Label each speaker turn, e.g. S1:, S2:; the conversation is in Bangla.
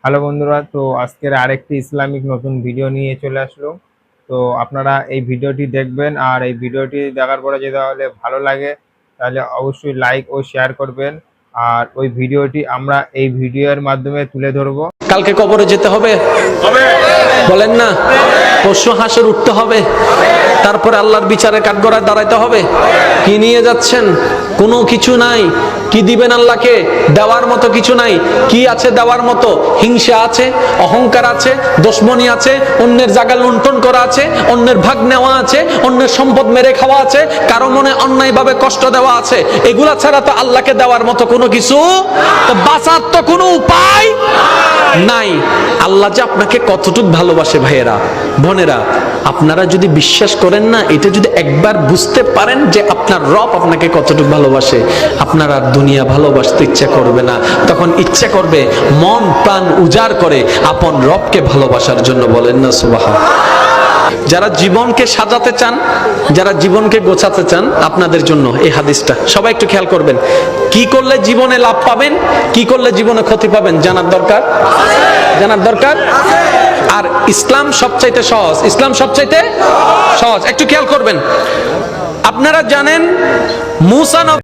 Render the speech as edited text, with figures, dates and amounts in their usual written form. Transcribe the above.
S1: হ্যালো বন্ধুরা, তো আজকের আরেকটি ইসলামিক নতুন ভিডিও নিয়ে চলে আসলো। তো আপনারা এই ভিডিওটি দেখবেন, আর এই ভিডিওটি দেখার পরে যদি তাহলে ভালো লাগে তাহলে অবশ্যই লাইক ও শেয়ার করবেন। আর ওই ভিডিওটি আমরা এই ভিডিওর মাধ্যমে তুলে ধরবো।
S2: কালকে কবরে যেতে হবে, বলেন না? পরশু হাসর উঠতে হবে, তারপরে আল্লাহর বিচারে কাঠগড়ায় দাঁড়াইতে হবে। কি নিয়ে যাচ্ছেন? কোনো কিছু নাই। কি দিবেন আল্লাহকে? দেওয়ার মতো কিছু নাই। কি আছে দেওয়ার মতো? হিংসা আছে, অহংকার আছে, দুশমনি আছে, অন্যের জায়গা লুণ্ঠন করা আছে, অন্যের ভাগ নেওয়া আছে, অন্যের সম্পদ মেরে খাওয়া আছে, কারো মনে অন্যায়ভাবে কষ্ট দেওয়া আছে। এগুলা ছাড়া তো আল্লাহকে দেওয়ার মতো কোনো কিছু, তো বাঁচার তো কোনো উপায় নাই। আল্লাহ যে আপনাকে কতটুকু ভালোবাসে ভাইয়েরা বোনেরা, আপনারা যদি বিশ্বাস করেন না, এটা যদি একবার বুঝতে পারেন যে আপনার রব আপনাকে কতটুকু ভালোবাসে, আপনার আর দুনিয়া ভালোবাসতে ইচ্ছা করবে না। তখন ইচ্ছা করবে মন প্রাণ উজাড় করে আপন রবকে ভালোবাসার জন্য। বলেন না সুবহান। যারা জীবনকে সাজাতে চান, যারা জীবনকে গোছাতে চান, আপনাদের জন্য এই হাদিসটা সবাই একটু খেয়াল করবেন। কি করলে জীবনে লাভ পাবেন, কি করলে জীবনে ক্ষতি পাবেন জানার দরকার, জানার দরকার। আর ইসলাম সবচাইতে সহজ, ইসলাম সবচাইতে সহজ। একটু খেয়াল করবেন। আপনারা জানেন মুসা